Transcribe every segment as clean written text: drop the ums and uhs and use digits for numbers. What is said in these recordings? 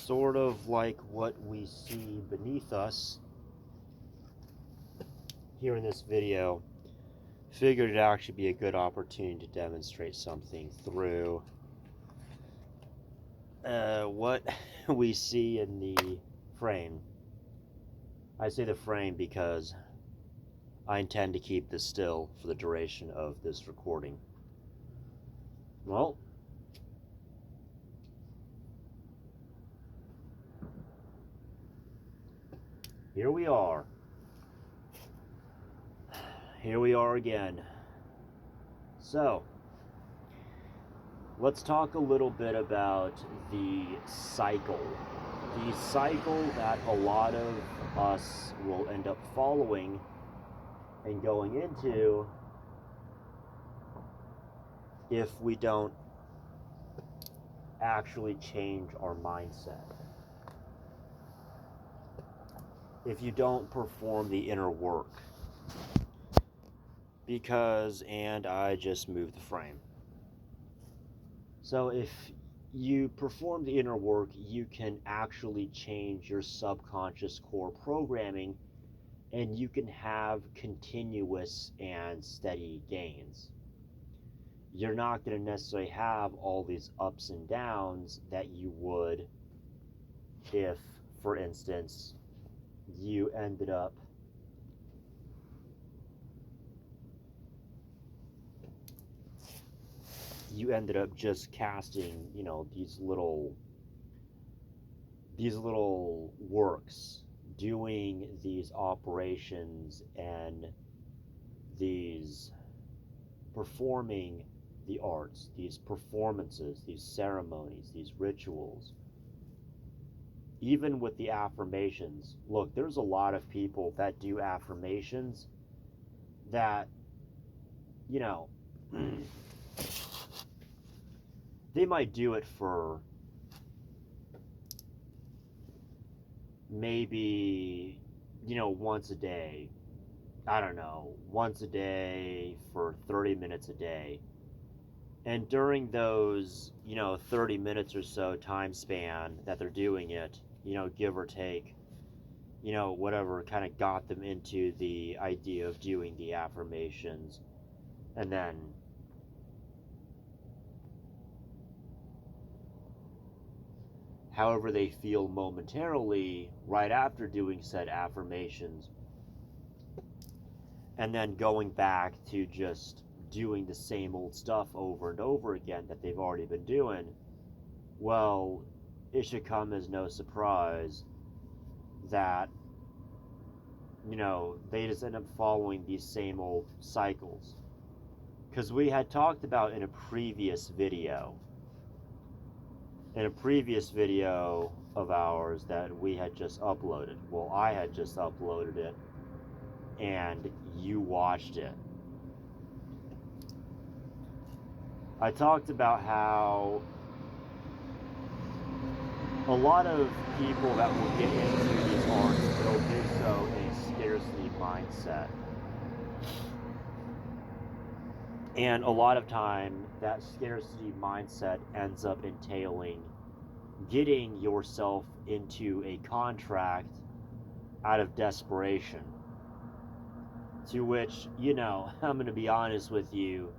sort of like what we see beneath us here in this video, figured it'd actually be a good opportunity to demonstrate something through what we see in the frame. I say the frame because I intend to keep this still for the duration of this recording. Well, here we are. Here we are again. So, let's talk a little bit about the cycle. The cycle that a lot of us will end up following and going into if we don't actually change our mindset. If you don't perform the inner work. Because, and I just moved the frame. So if you perform the inner work, you can actually change your subconscious core programming, and you can have continuous and steady gains. You're not going to necessarily have all these ups and downs that you would if, for instance, you ended up just casting, these little works, doing these operations and these performing the arts, these performances, these ceremonies, these rituals. Even with the affirmations, look, there's a lot of people that do affirmations that, they might do it for maybe, once a day. I don't know, once a day for 30 minutes a day. And during those, 30 minutes or so time span that they're doing it, give or take, whatever kind of got them into the idea of doing the affirmations. And then however they feel momentarily right after doing said affirmations, and then going back to just doing the same old stuff over and over again that they've already been doing, well, it should come as no surprise that, they just end up following these same old cycles. Because we had talked about in a previous video of ours that we had just uploaded. Well, I had just uploaded it, and you watched it. I talked about how a lot of people that will get into these arts, they'll do so in a scarcity mindset. And a lot of time, that scarcity mindset ends up entailing getting yourself into a contract out of desperation. To which, I'm going to be honest with you,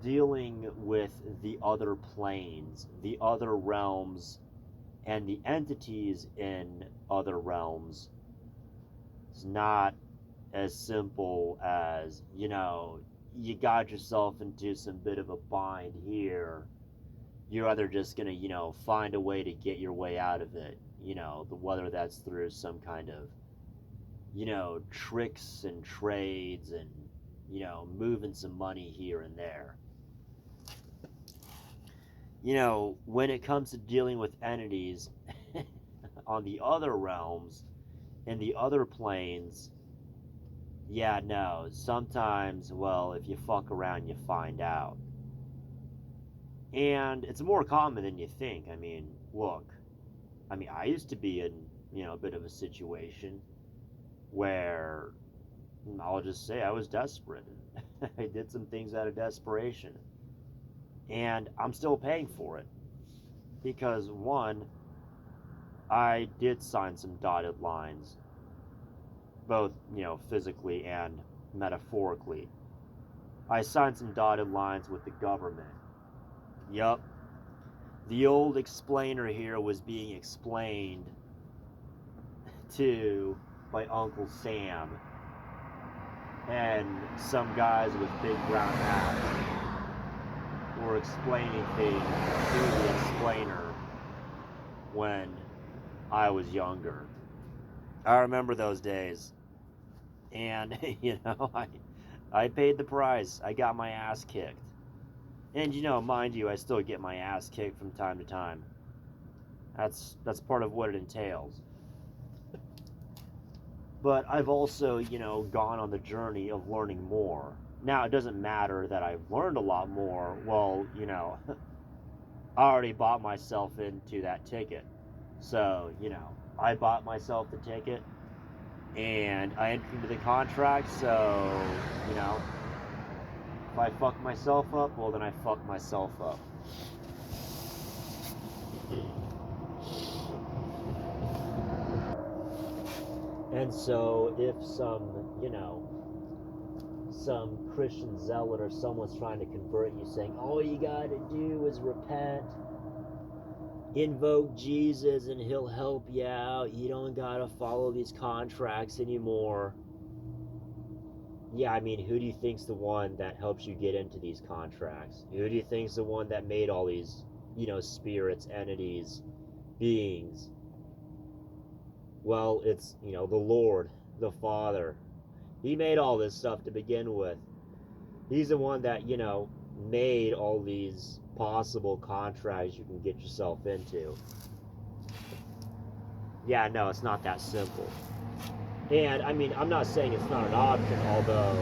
dealing with the other planes, the other realms, and the entities in other realms is not as simple as, you got yourself into some bit of a bind here. You're either just going to, find a way to get your way out of it, whether that's through some kind of, tricks and trades and, moving some money here and there. When it comes to dealing with entities on the other realms and the other planes, yeah, no, sometimes, well, if you fuck around, you find out. And it's more common than you think. I mean, look, I used to be in, a bit of a situation where, I'll just say I was desperate. I did some things out of desperation. And I'm still paying for it. Because, one, I did sign some dotted lines, both, physically and metaphorically. I signed some dotted lines with the government. Yup. The old explainer here was being explained to by Uncle Sam and some guys with big brown hats were explaining things to the explainer when I was younger. I remember those days. And, I paid the price. I got my ass kicked. And, mind you, I still get my ass kicked from time to time. That's part of what it entails. But I've also, gone on the journey of learning more. Now, it doesn't matter that I've learned a lot more. Well, I already bought myself into that ticket. So, I bought myself the ticket and I entered into the contract. So, if I fuck myself up, well, then I fuck myself up. And so if some Christian zealot or someone's trying to convert you, saying all you gotta do is repent, invoke Jesus and he'll help you out, you don't gotta follow these contracts anymore. Yeah, I mean, who do you think's the one that helps you get into these contracts? Who do you think's the one that made all these, spirits, entities, beings? Well, it's, the Lord, the Father. He made all this stuff to begin with. He's the one that, made all these possible contracts you can get yourself into. Yeah, no, it's not that simple. And, I mean, I'm not saying it's not an option, although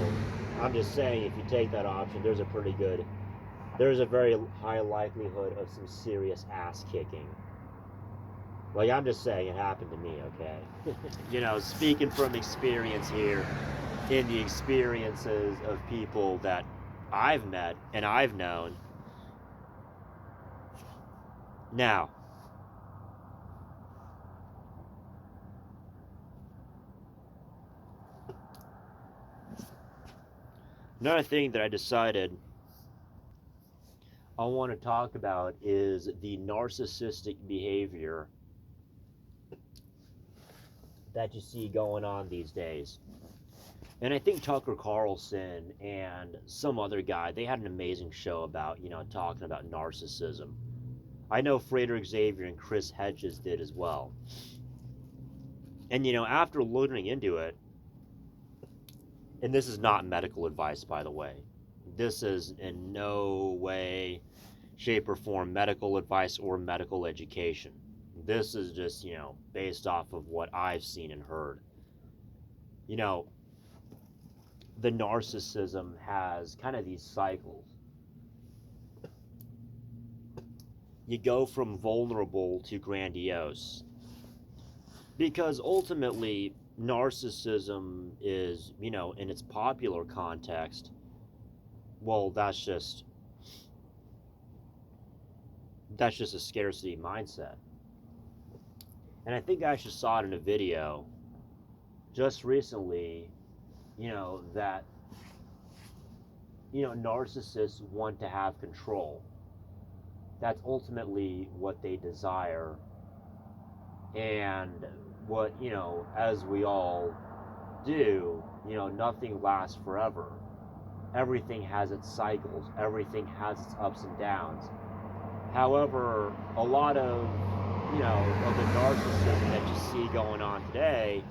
I'm just saying if you take that option, there's a very high likelihood of some serious ass kicking. Like, I'm just saying it happened to me, okay? Speaking from experience here, in the experiences of people that I've met and I've known. Now, another thing that I decided I want to talk about is the narcissistic behavior that you see going on these days. And I think Tucker Carlson and some other guy, they had an amazing show about, talking about narcissism. I know Frederick Xavier and Chris Hedges did as well. And, after looking into it, and this is not medical advice, by the way. This is in no way, shape, or form medical advice or medical education. This is just, based off of what I've seen and heard. The narcissism has kind of these cycles. You go from vulnerable to grandiose. Because ultimately, narcissism is, in its popular context, well, that's just a scarcity mindset. And I think I actually saw it in a video just recently, that, narcissists want to have control. That's ultimately what they desire. And what, as we all do, nothing lasts forever. Everything has its cycles. Everything has its ups and downs. However, a lot of, of the narcissism that you see going on today,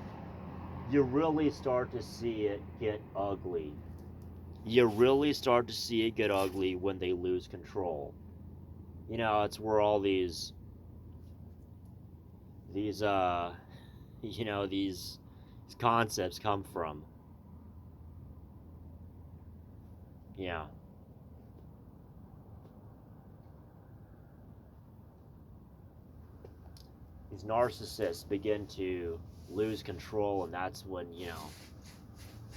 you really start to see it get ugly. You really start to see it get ugly when they lose control. It's where all these concepts come from. Yeah. These narcissists begin to lose control, and that's when,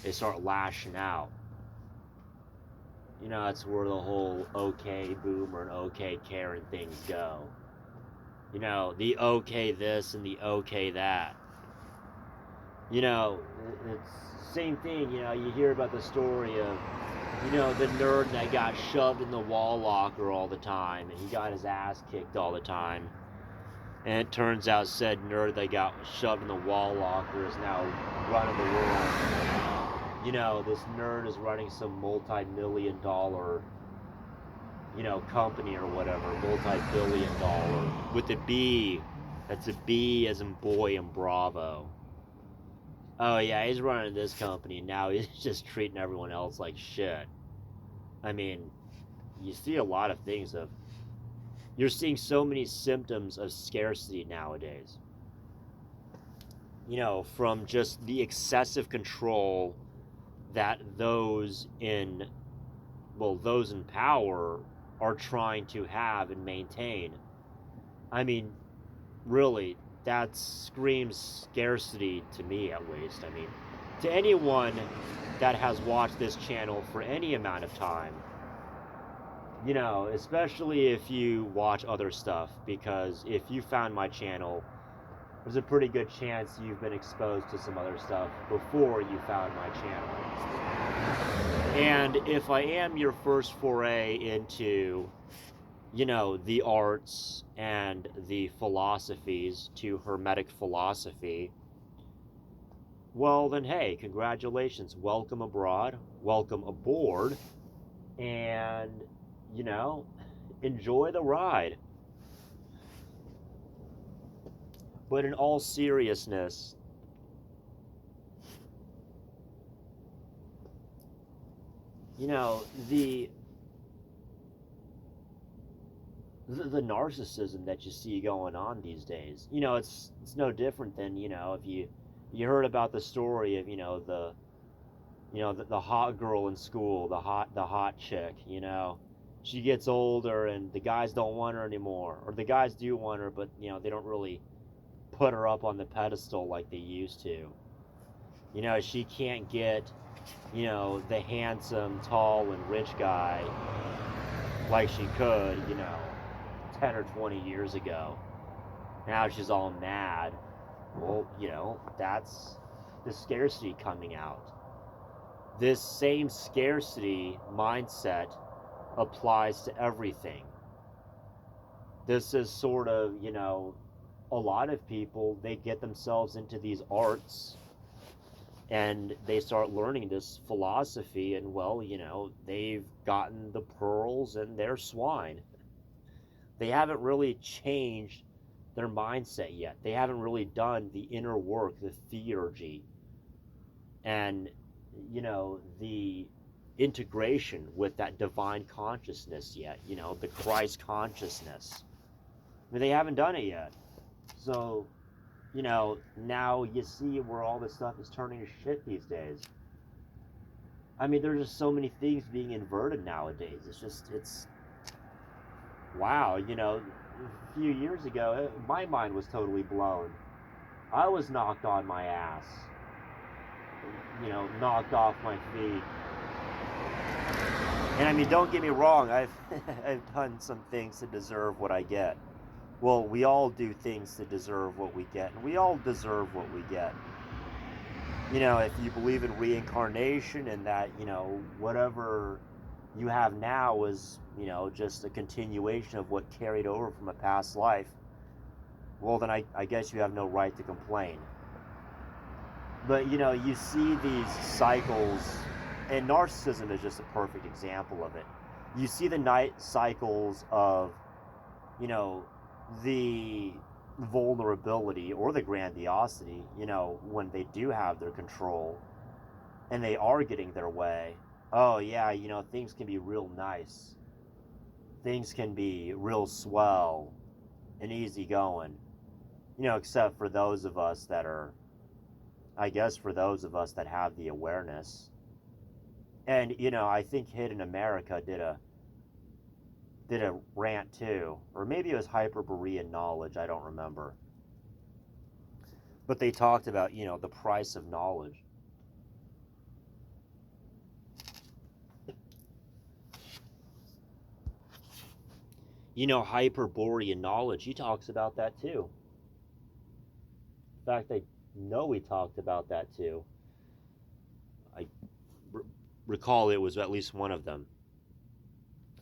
they start lashing out. That's where the whole okay boomer and okay Karen things go. You know, the okay this and the okay that. You know, it's same thing. You know, you hear about the story of, you know, the nerd that got shoved in the wall locker all the time and he got his ass kicked all the time. And it turns out said nerd that got shoved in the wall locker is now running the world. You know, this nerd is running some multi-million-dollar, you know, company or whatever, multi-billion-dollar, with a B. That's a B as in boy and Bravo. Oh yeah, he's running this company and now he's just treating everyone else like shit. I mean, you see a lot of things of, you're seeing so many symptoms of scarcity nowadays. You know, from just the excessive control that those in, well, those in power are trying to have and maintain. I mean, really, that screams scarcity to me, at least. I mean, to anyone that has watched this channel for any amount of time, you know, especially if you watch other stuff, because if you found my channel, there's a pretty good chance you've been exposed to some other stuff before you found my channel. And if I am your first foray into, you know, the arts and the philosophies to Hermetic philosophy, well then hey, congratulations, welcome abroad, welcome aboard, and, you know, enjoy the ride. But in all seriousness, you know, the narcissism that you see going on these days, you know, it's no different than, you know, if you heard about the story of, you know, the hot girl in school, the hot chick, you know, she gets older and the guys don't want her anymore, or the guys do want her, but you know, they don't really put her up on the pedestal like they used to. You know, she can't get, you know, the handsome, tall, and rich guy like she could, you know, 10 or 20 years ago. Now she's all mad. Well, you know, that's the scarcity coming out. This same scarcity mindset applies to everything. This is sort of, you know, a lot of people, they get themselves into these arts and they start learning this philosophy, and well, you know, they've gotten the pearls and they're swine. They haven't really changed their mindset yet. They haven't really done the inner work, the theurgy, and, you know, the integration with that divine consciousness yet, you know, the Christ consciousness. I mean, they haven't done it yet. So, you know, now you see where all this stuff is turning to shit these days. I mean, there's just so many things being inverted nowadays. It's wow, you know, a few years ago, my mind was totally blown. I was knocked on my ass, you know, knocked off my feet. And I mean, don't get me wrong, I've I've done some things to deserve what I get. Well, we all do things to deserve what we get, and we all deserve what we get. You know, if you believe in reincarnation and that, you know, whatever you have now is, you know, just a continuation of what carried over from a past life, well, then I guess you have no right to complain. But, you know, you see these cycles, and narcissism is just a perfect example of it. You see the night cycles of, you know, the vulnerability or the grandiosity, you know, when they do have their control and they are getting their way. Oh yeah, you know, things can be real nice. Things can be real swell and easy going. You know, except for those of us that are, I guess for those of us that have the awareness. And, you know, I think Hidden America did a rant too, or maybe it was Hyperborean Knowledge, I don't remember. But they talked about, you know, the price of knowledge. Hyperborean knowledge, he talks about that too. In fact, I know he talked about that too. I recall it was at least one of them.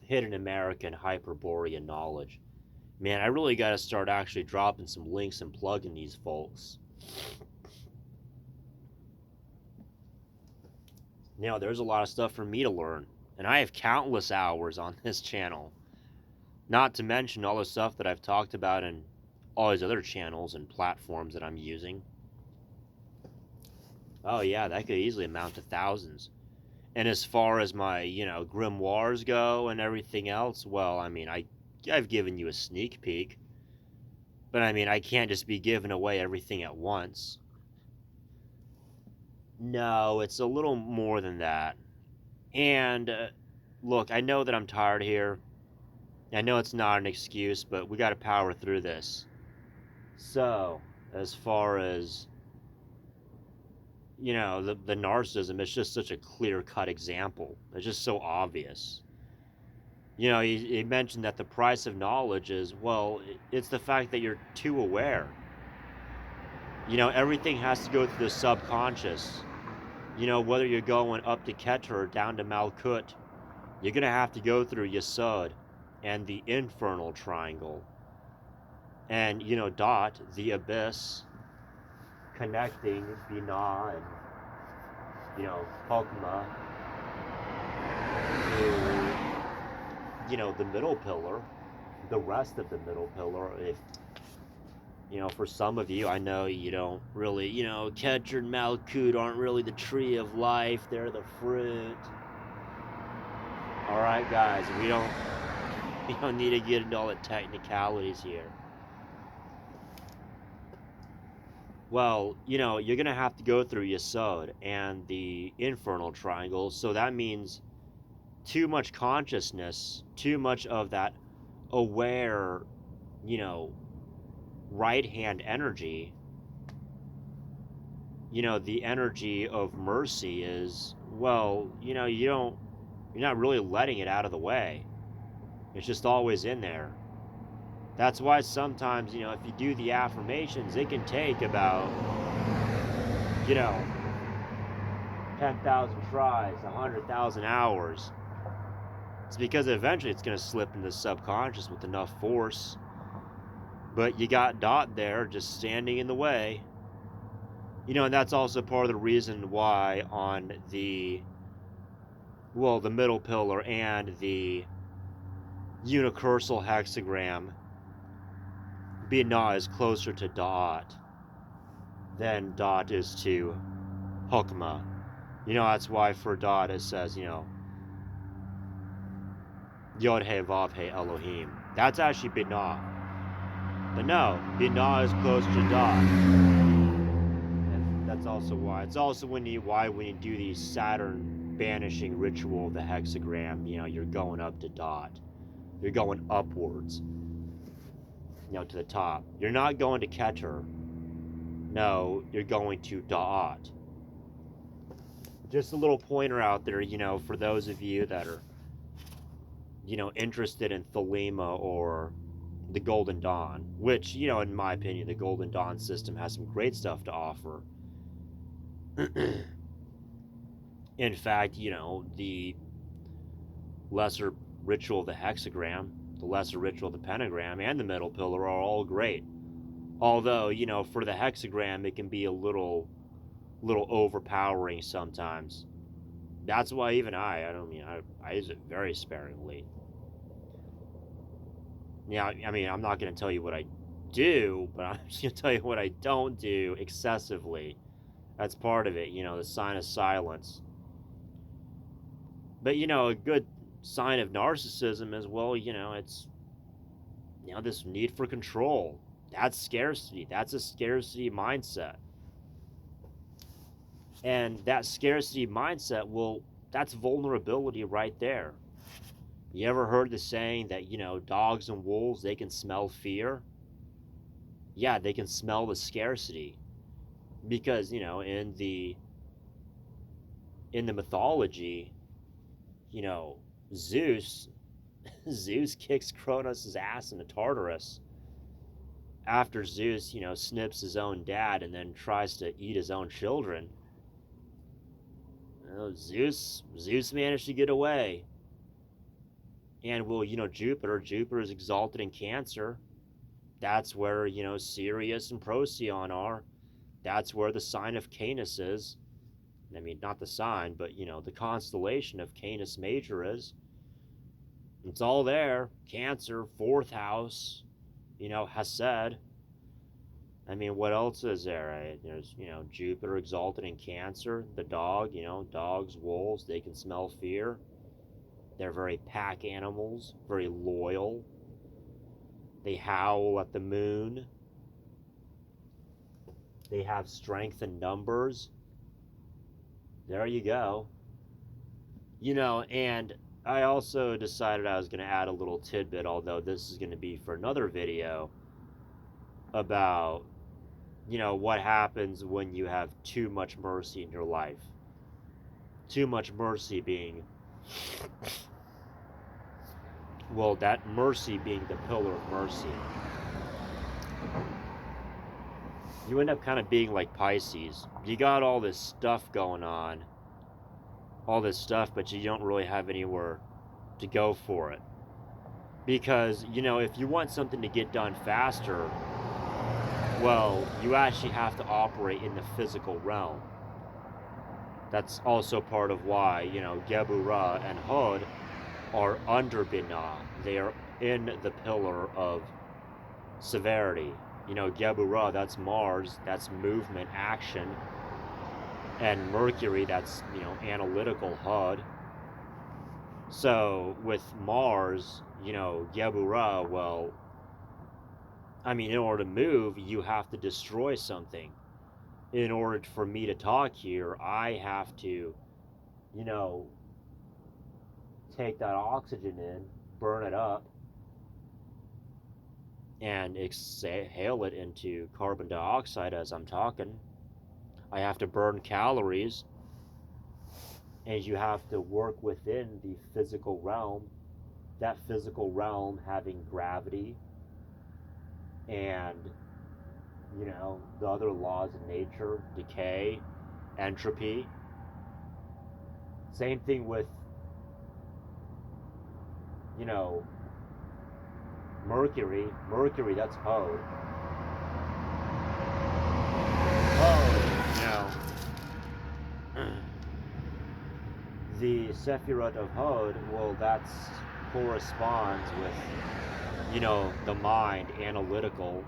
Hidden American Hyperborean knowledge. Man, I really got to start actually dropping some links and plugging these folks. There's a lot of stuff for me to learn, and I have countless hours on this channel. Not to mention all the stuff that I've talked about in all these other channels and platforms that I'm using. Oh yeah, that could easily amount to thousands. And as far as my, grimoires go and everything else, well, I've given you a sneak peek. But I can't just be giving away everything at once. No, it's a little more than that. And look, I know that I'm tired here. I know it's not an excuse, but we got to power through this. So, as far as the narcissism, it's just such a clear-cut example. It's just so obvious. He mentioned that the price of knowledge is, well, it's the fact that you're too aware. Everything has to go through the subconscious. Whether you're going up to Keter or down to Malkut, you're going to have to go through Yesod and the infernal triangle. And, Dot, the abyss, connecting Binah and, Pokma to, the middle pillar, the rest of the middle pillar. If, for some of you, I know you don't really, Keter and Malkut aren't really the tree of life, they're the fruit. Alright, guys, we don't need to get into all the technicalities here. Well, you're going to have to go through Yesod and the infernal triangle, so that means too much consciousness, too much of that aware, right-hand energy. The energy of mercy is, well, you're not really letting it out of the way. It's just always in there. That's why sometimes, if you do the affirmations, it can take about, 10,000 tries, 100,000 hours. It's because eventually it's going to slip into the subconscious with enough force. But you got Dot there just standing in the way. And that's also part of the reason why on the middle pillar and the unicursal hexagram, Binah is closer to Dot than Dot is to Hokmah. That's why for Dot it says, Yod He Vav He Elohim. That's actually Binah. But no, Binah is closer to Dot. And that's also why. It's also when you do the Saturn banishing ritual of the hexagram, you're going up to Dot. You're going upwards. To the top. You're not going to Keter. No, you're going to Da'at. Just a little pointer out there, for those of you that are, interested in Thelema or the Golden Dawn, which, in my opinion, the Golden Dawn system has some great stuff to offer. In fact, the lesser ritual of the hexagram, the lesser ritual of the pentagram, and the middle pillar are all great. Although, for the hexagram, it can be a little overpowering sometimes. That's why even I use it very sparingly. I'm not going to tell you what I do, but I'm just going to tell you what I don't do excessively. That's part of it, the sign of silence. But, a good sign of narcissism is, well, it's, this need for control. That's scarcity. That's a scarcity mindset. And that scarcity mindset, well, that's vulnerability right there. You ever heard the saying that, dogs and wolves, they can smell fear? Yeah, they can smell the scarcity. Because, in the mythology, Zeus, Zeus kicks Kronos' ass into Tartarus after Zeus, snips his own dad and then tries to eat his own children. Zeus managed to get away. And well, Jupiter is exalted in Cancer. That's where, Sirius and Procyon are. That's where the sign of Canis is. I mean, not the sign, but, the constellation of Canis Major is. It's all there. Cancer, fourth house, Hesed. I mean, what else is there? Right? There's, Jupiter exalted in Cancer. The dog, dogs, wolves, they can smell fear. They're very pack animals, very loyal. They howl at the moon. They have strength in numbers. There you go. And I also decided I was going to add a little tidbit, although this is going to be for another video, about, what happens when you have too much mercy in your life. Too much mercy being, well, that mercy being the pillar of mercy. You end up kind of being like Pisces. You got all this stuff going on, but you don't really have anywhere to go for it. Because, if you want something to get done faster, well, you actually have to operate in the physical realm. That's also part of why, Geburah and Hod are under Binah. They are in the pillar of severity. Geburah, that's Mars, that's movement, action. And Mercury, that's, analytical Hod. So, with Mars, Geburah, well, I mean, in order to move, you have to destroy something. In order for me to talk here, I have to, take that oxygen in, burn it up, and exhale it into carbon dioxide as I'm talking. I have to burn calories, and you have to work within the physical realm. That physical realm having gravity and, the other laws of nature, decay, entropy. Same thing with, Mercury. Mercury, that's Hod. The Sephirot of Hod, well, that's corresponds with, the mind, analytical.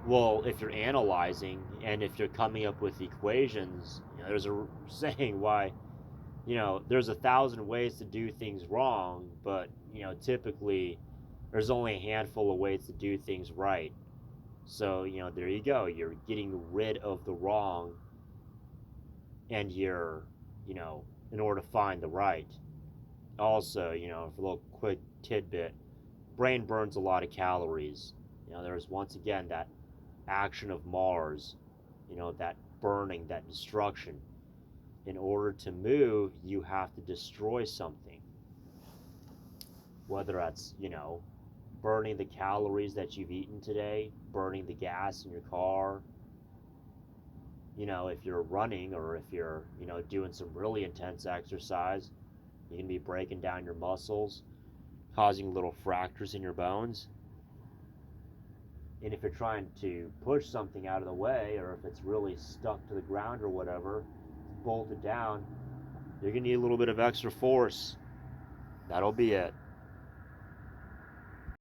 Well, if you're analyzing and if you're coming up with equations, there's a saying why, there's 1,000 ways to do things wrong, but, typically there's only a handful of ways to do things right. So, there you go. You're getting rid of the wrong, and you're, in order to find the right. Also, for a little quick tidbit, brain burns a lot of calories. There's once again that action of Mars, that burning, that destruction. In order to move, you have to destroy something. Whether that's, burning the calories that you've eaten today, burning the gas in your car. If you're running or if you're, doing some really intense exercise, you can be breaking down your muscles, causing little fractures in your bones. And if you're trying to push something out of the way, or if it's really stuck to the ground or whatever, bolted down, you're going to need a little bit of extra force. That'll be it.